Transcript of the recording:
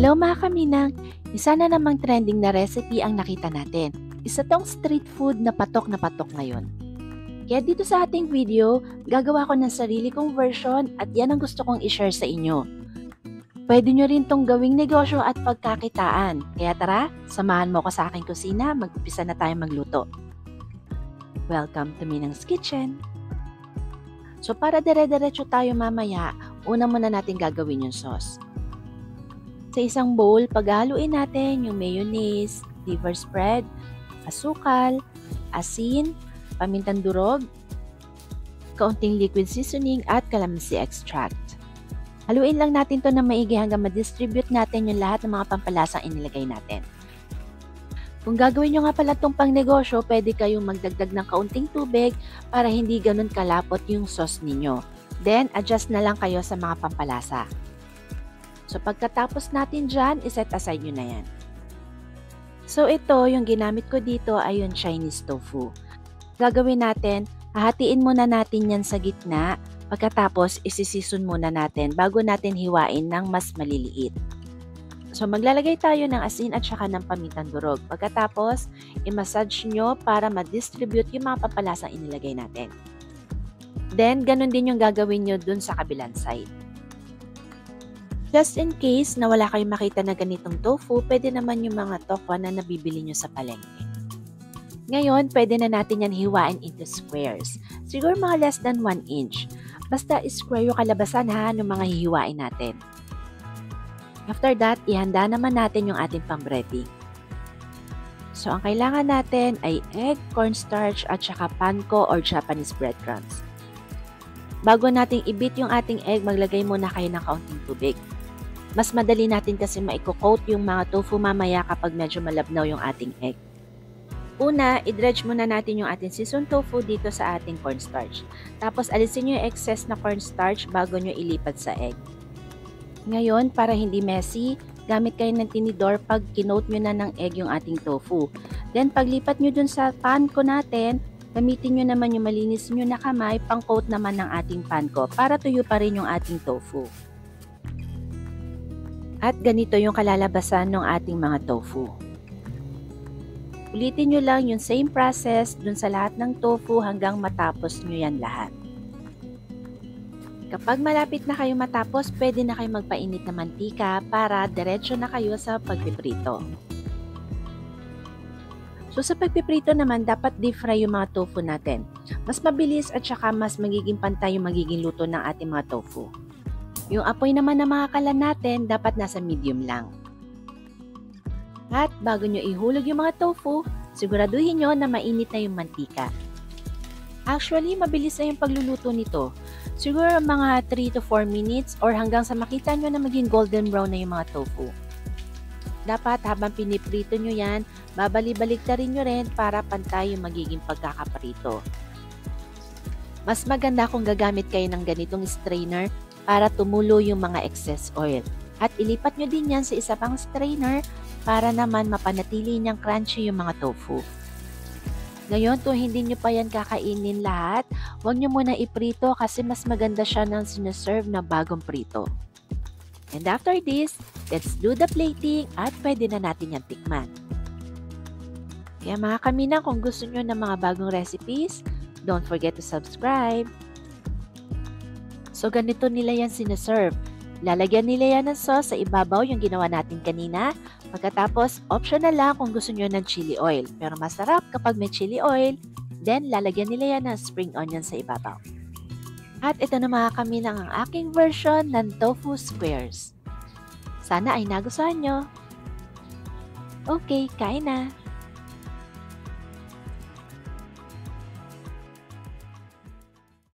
Hello mga kaminang! Isa na namang trending na recipe ang nakita natin. Isa tong street food na patok ngayon. Kaya dito sa ating video, gagawa ko ng sarili kong version at yan ang gusto kong i-share sa inyo. Pwede nyo rin tong gawing negosyo at pagkakitaan. Kaya tara, samahan mo ko sa aking kusina, mag-upisa na tayo magluto. Welcome to Minang's Kitchen! So para dire-diretso tayo mamaya, una muna natin gagawin yung sauce. Sa isang bowl, paghaluin natin yung mayonnaise, liver spread, asukal, asin, pamintang durog, kaunting liquid seasoning at calamansi extract. Haluin lang natin to na maigi hanggang ma-distribute natin yung lahat ng mga pampalasang inilagay natin. Kung gagawin nyo nga pala itong pang negosyo, pwede kayong magdagdag ng kaunting tubig para hindi ganun kalapot yung sauce ninyo. Then, adjust na lang kayo sa mga pampalasa. So, pagkatapos natin dyan, iset aside nyo na yan. So, ito, yung ginamit ko dito ay yung Chinese tofu. Gagawin natin, hahatiin muna natin yan sa gitna. Pagkatapos, isisison muna natin bago natin hiwain ng mas maliliit. So, maglalagay tayo ng asin at saka ng pamintang durog. Pagkatapos, i-massage nyo para ma-distribute yung mga pampalasang inilagay natin. Then, ganun din yung gagawin nyo dun sa kabilang side. Just in case na wala kayong makita na ganitong tofu, pwede naman yung mga tokwa na nabibili nyo sa palengke. Ngayon, pwede na natin yan hiwain into squares. Siguro mga less than 1 inch. Basta square yung kalabasan ha, ng mga hihiwain natin. After that, ihanda naman natin yung ating pang-breading. So, ang kailangan natin ay egg, cornstarch, at saka panko or Japanese breadcrumbs. Bago nating i-beat yung ating egg, maglagay muna kayo ng kaunting tubig. Mas madali natin kasi maiko-coat yung mga tofu mamaya kapag medyo malabnaw yung ating egg. Una, i-dredge muna natin yung ating seasoned tofu dito sa ating cornstarch. Tapos alisin nyo yung excess na cornstarch bago nyo ilipat sa egg. Ngayon, para hindi messy, gamit kayo ng tinidor pag kinoat nyo na ng egg yung ating tofu. Then paglipat nyo dun sa panko natin, gamitin nyo naman yung malinis nyo na kamay pang-coat naman ng ating panko para tuyo pa rin yung ating tofu. At ganito yung kalalabasan ng ating mga tofu. Ulitin nyo lang yung same process dun sa lahat ng tofu hanggang matapos nyo yan lahat. Kapag malapit na kayo matapos, pwede na kayo magpainit na mantika para diretso na kayo sa pagpiprito. So sa pagpiprito naman, dapat deep fry yung mga tofu natin. Mas mabilis at saka mas magiging pantay yung magiging luto ng ating mga tofu. Yung apoy naman ng mga kalan natin, dapat nasa medium lang. At bago nyo ihulog yung mga tofu, siguraduhin nyo na mainit na yung mantika. Actually, mabilis na yung pagluluto nito. Siguro mga 3 to 4 minutes or hanggang sa makita nyo na maging golden brown na yung mga tofu. Dapat habang piniprito nyo yan, babalik-baliktarin nyo rin para pantay yung magiging pagkakaprito. Mas maganda kung gagamit kayo ng ganitong strainer para tumulo yung mga excess oil. At ilipat nyo din yan sa isa pang strainer para naman mapanatili niyang crunchy yung mga tofu. Ngayon, kung hindi nyo pa yan kakainin lahat, huwag nyo muna iprito kasi mas maganda siya nang sineserve na bagong prito. And after this, let's do the plating at pwede na natin yan tikman. Kaya mga kaminang, kung gusto nyo ng mga bagong recipes, don't forget to subscribe. So ganito nila yan sineserve. Lalagyan nila yan ng sauce sa ibabaw yung ginawa natin kanina. Pagkatapos, optional lang kung gusto nyo ng chili oil. Pero masarap kapag may chili oil. Then, lalagyan nila yan ng spring onion sa ibabaw. At ito na mga kaminang ang aking version ng tofu squares. Sana ay nagustuhan nyo. Okay, kain na!